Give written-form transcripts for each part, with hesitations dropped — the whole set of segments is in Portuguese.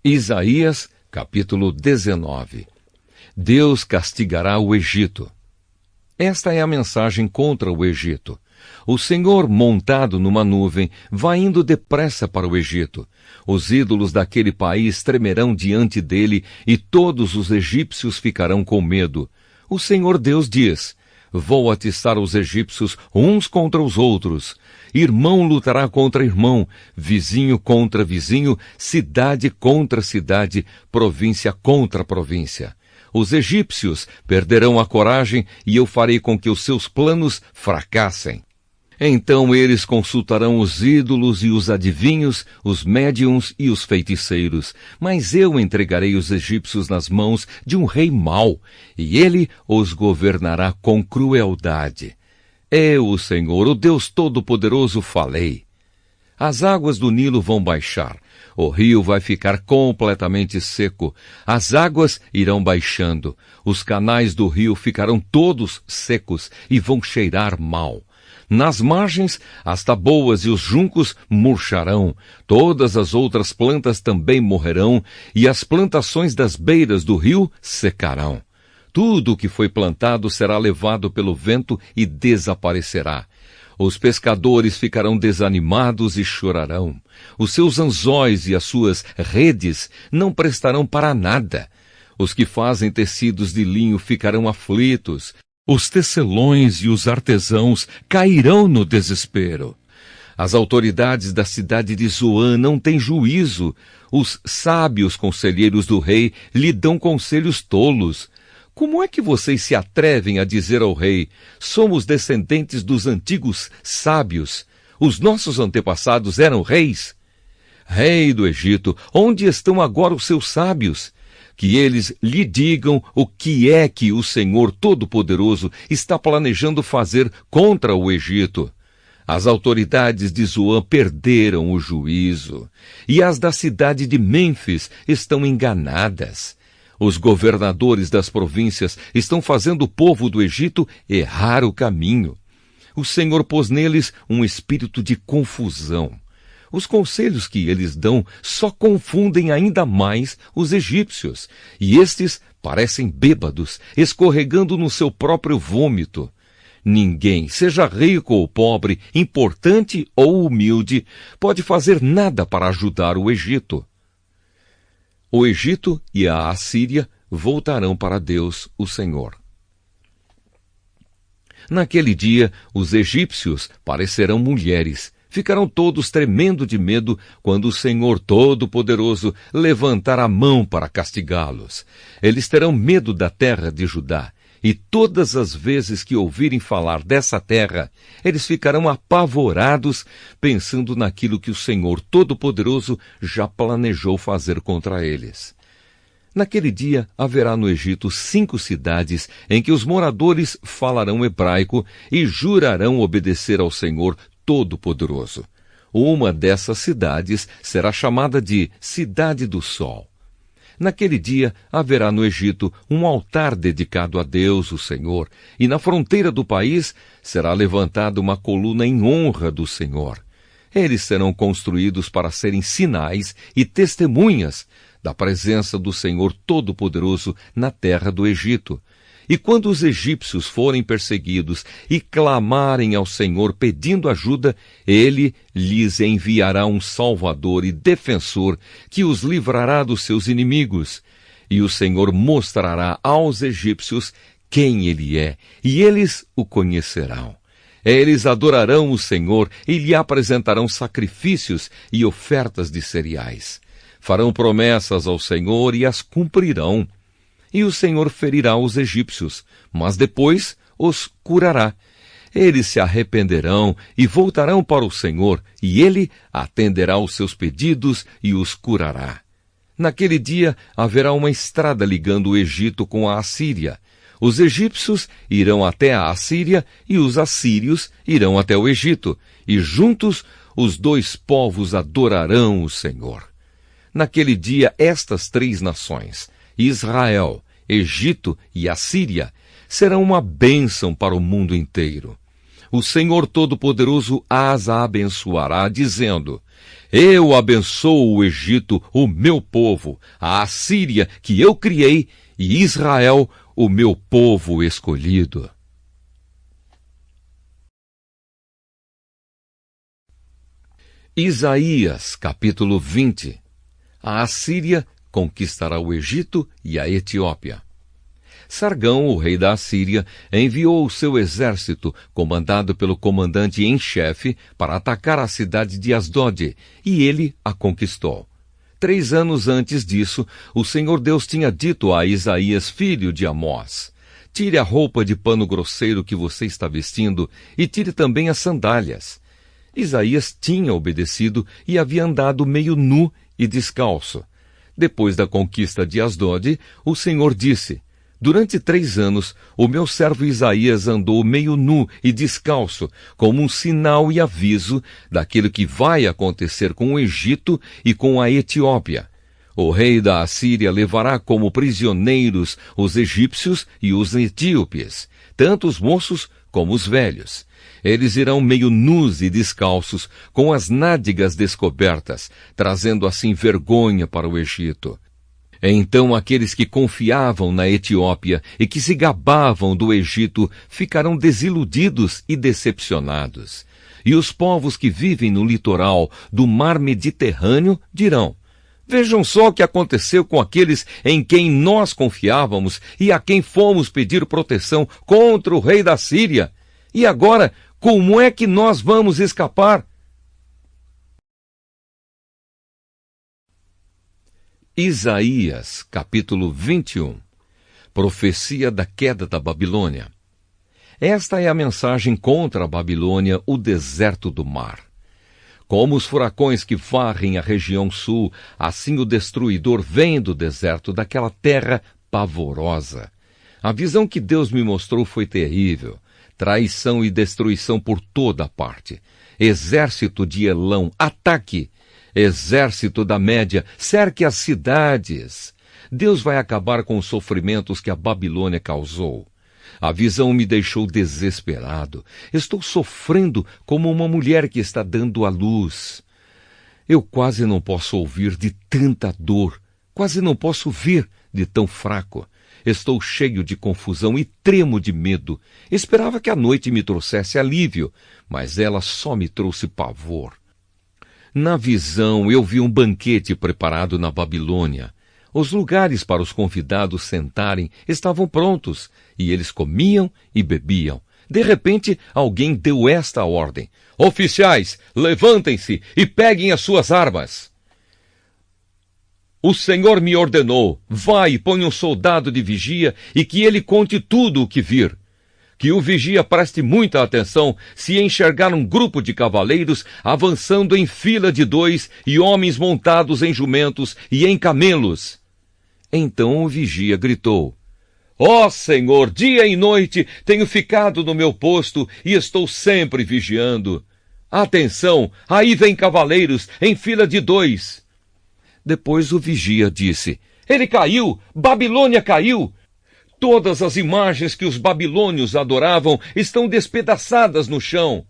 Isaías, capítulo 19. Deus castigará o Egito. Esta é a mensagem contra o Egito. O Senhor, montado numa nuvem, vai indo depressa para o Egito. Os ídolos daquele país tremerão diante dele e todos os egípcios ficarão com medo. O Senhor Deus diz: vou atiçar os egípcios uns contra os outros. Irmão lutará contra irmão, vizinho contra vizinho, cidade contra cidade, província contra província. Os egípcios perderão a coragem e eu farei com que os seus planos fracassem. Então eles consultarão os ídolos e os adivinhos, os médiuns e os feiticeiros. Mas eu entregarei os egípcios nas mãos de um rei mau, e ele os governará com crueldade. Eu, o Senhor, o Deus Todo-Poderoso, falei. As águas do Nilo vão baixar. O rio vai ficar completamente seco. As águas irão baixando. Os canais do rio ficarão todos secos e vão cheirar mal. Nas margens, as taboas e os juncos murcharão, todas as outras plantas também morrerão, e as plantações das beiras do rio secarão. Tudo o que foi plantado será levado pelo vento e desaparecerá. Os pescadores ficarão desanimados e chorarão. Os seus anzóis e as suas redes não prestarão para nada. Os que fazem tecidos de linho ficarão aflitos. Os tecelões e os artesãos cairão no desespero. As autoridades da cidade de Zoan não têm juízo. Os sábios conselheiros do rei lhe dão conselhos tolos. Como é que vocês se atrevem a dizer ao rei: somos descendentes dos antigos sábios? Os nossos antepassados eram reis? Rei do Egito, onde estão agora os seus sábios? Que eles lhe digam o que é que o Senhor Todo-Poderoso está planejando fazer contra o Egito. As autoridades de Zoan perderam o juízo, e as da cidade de Mênfis estão enganadas. Os governadores das províncias estão fazendo o povo do Egito errar o caminho. O Senhor pôs neles um espírito de confusão. Os conselhos que eles dão só confundem ainda mais os egípcios, e estes parecem bêbados, escorregando no seu próprio vômito. Ninguém, seja rico ou pobre, importante ou humilde, pode fazer nada para ajudar o Egito. O Egito e a Assíria voltarão para Deus, o Senhor. Naquele dia, os egípcios parecerão mulheres. Ficarão todos tremendo de medo quando o Senhor Todo-Poderoso levantar a mão para castigá-los. Eles terão medo da terra de Judá, e todas as vezes que ouvirem falar dessa terra, eles ficarão apavorados, pensando naquilo que o Senhor Todo-Poderoso já planejou fazer contra eles. Naquele dia haverá no Egito 5 cidades em que os moradores falarão hebraico e jurarão obedecer ao Senhor Todo-Poderoso. Uma dessas cidades será chamada de Cidade do Sol. Naquele dia haverá no Egito um altar dedicado a Deus, o Senhor, e na fronteira do país será levantada uma coluna em honra do Senhor. Eles serão construídos para serem sinais e testemunhas da presença do Senhor Todo-Poderoso na terra do Egito. E quando os egípcios forem perseguidos e clamarem ao Senhor pedindo ajuda, ele lhes enviará um salvador e defensor que os livrará dos seus inimigos. E o Senhor mostrará aos egípcios quem ele é, e eles o conhecerão. Eles adorarão o Senhor e lhe apresentarão sacrifícios e ofertas de cereais. Farão promessas ao Senhor e as cumprirão. E o Senhor ferirá os egípcios, mas depois os curará. Eles se arrependerão e voltarão para o Senhor, e ele atenderá os seus pedidos e os curará. Naquele dia haverá uma estrada ligando o Egito com a Assíria. Os egípcios irão até a Assíria e os assírios irão até o Egito, e juntos os 2 povos adorarão o Senhor. Naquele dia estas 3 nações, Israel, Egito e Assíria, serão uma bênção para o mundo inteiro. o Senhor Todo-Poderoso as abençoará, dizendo: Eu abençoo o Egito, o meu povo, a Assíria, que eu criei, e Israel, o meu povo escolhido. Isaías, capítulo 20. A Assíria conquistará o Egito e a Etiópia. Sargão, o rei da Assíria, enviou o seu exército, comandado pelo comandante em chefe, para atacar a cidade de Asdod, e ele a conquistou. 3 anos antes disso, o Senhor Deus tinha dito a Isaías, filho de Amós: Tire a roupa de pano grosseiro que você está vestindo e tire também as sandálias. Isaías tinha obedecido e havia andado meio nu e descalço. Depois da conquista de Asdod, o Senhor disse: Durante 3 anos, o meu servo Isaías andou meio nu e descalço, como um sinal e aviso daquilo que vai acontecer com o Egito e com a Etiópia. O rei da Assíria levará como prisioneiros os egípcios e os etíopes, tanto os moços como os velhos. Eles irão meio nus e descalços, com as nádegas descobertas, trazendo assim vergonha para o Egito. Então aqueles que confiavam na Etiópia e que se gabavam do Egito ficarão desiludidos e decepcionados. E os povos que vivem no litoral do mar Mediterrâneo dirão: Vejam só o que aconteceu com aqueles em quem nós confiávamos e a quem fomos pedir proteção contra o rei da Síria. E agora, como é que nós vamos escapar? Isaías, capítulo 21. Profecia da queda da Babilônia. Esta é a mensagem contra a Babilônia, o deserto do mar. Como os furacões que varrem a região sul, assim o destruidor vem do deserto, daquela terra pavorosa. A visão que Deus me mostrou foi terrível. Traição e destruição por toda parte. Exército de Elão, ataque! Exército da Média, cerque as cidades. Deus vai acabar com os sofrimentos que a Babilônia causou. A visão me deixou desesperado. Estou sofrendo como uma mulher que está dando à luz. Eu quase não posso ouvir de tanta dor, quase não posso ver de tão fraco. Estou cheio de confusão e tremo de medo. Esperava que a noite me trouxesse alívio, mas ela só me trouxe pavor. Na visão, eu vi um banquete preparado na Babilônia. Os lugares para os convidados sentarem estavam prontos, e eles comiam e bebiam. De repente, alguém deu esta ordem: Oficiais, levantem-se e peguem as suas armas. O Senhor me ordenou: vai e põe um soldado de vigia e que ele conte tudo o que vir. Que o vigia preste muita atenção se enxergar um grupo de cavaleiros avançando em fila de 2 e homens montados em jumentos e em camelos. Então o vigia gritou: Ó Senhor, dia e noite tenho ficado no meu posto e estou sempre vigiando. Atenção, aí vem cavaleiros em fila de 2. Depois o vigia disse: Ele caiu! Babilônia caiu! Todas as imagens que os babilônios adoravam estão despedaçadas no chão.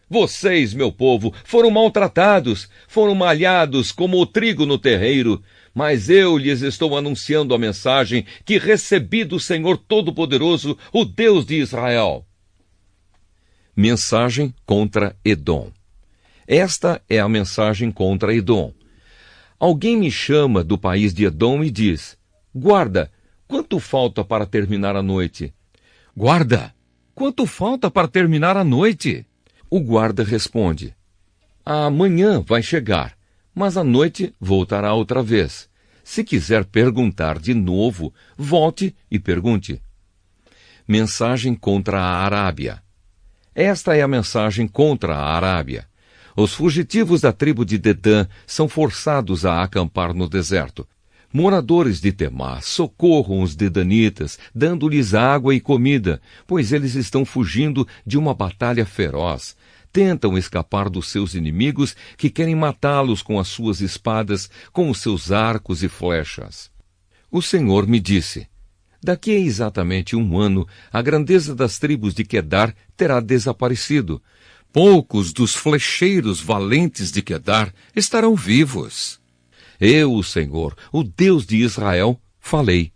Vocês, meu povo, foram maltratados, foram malhados como o trigo no terreiro, mas eu lhes estou anunciando a mensagem que recebi do Senhor Todo-Poderoso, o Deus de Israel. Mensagem contra Edom. Esta é a mensagem contra Edom. Alguém me chama do país de Edom e diz: Guarda, quanto falta para terminar a noite? Guarda, quanto falta para terminar a noite? O guarda responde: Amanhã vai chegar, mas a noite voltará outra vez. Se quiser perguntar de novo, volte e pergunte. Mensagem contra a Arábia. Esta é a mensagem contra a Arábia. Os fugitivos da tribo de Dedã são forçados a acampar no deserto. Moradores de Temá, socorram os dedanitas, dando-lhes água e comida, pois eles estão fugindo de uma batalha feroz. Tentam escapar dos seus inimigos que querem matá-los com as suas espadas, com os seus arcos e flechas. O Senhor me disse: Daqui a exatamente 1 ano, a grandeza das tribos de Quedar terá desaparecido. Poucos dos flecheiros valentes de Quedar estarão vivos. Eu, o Senhor, o Deus de Israel, falei.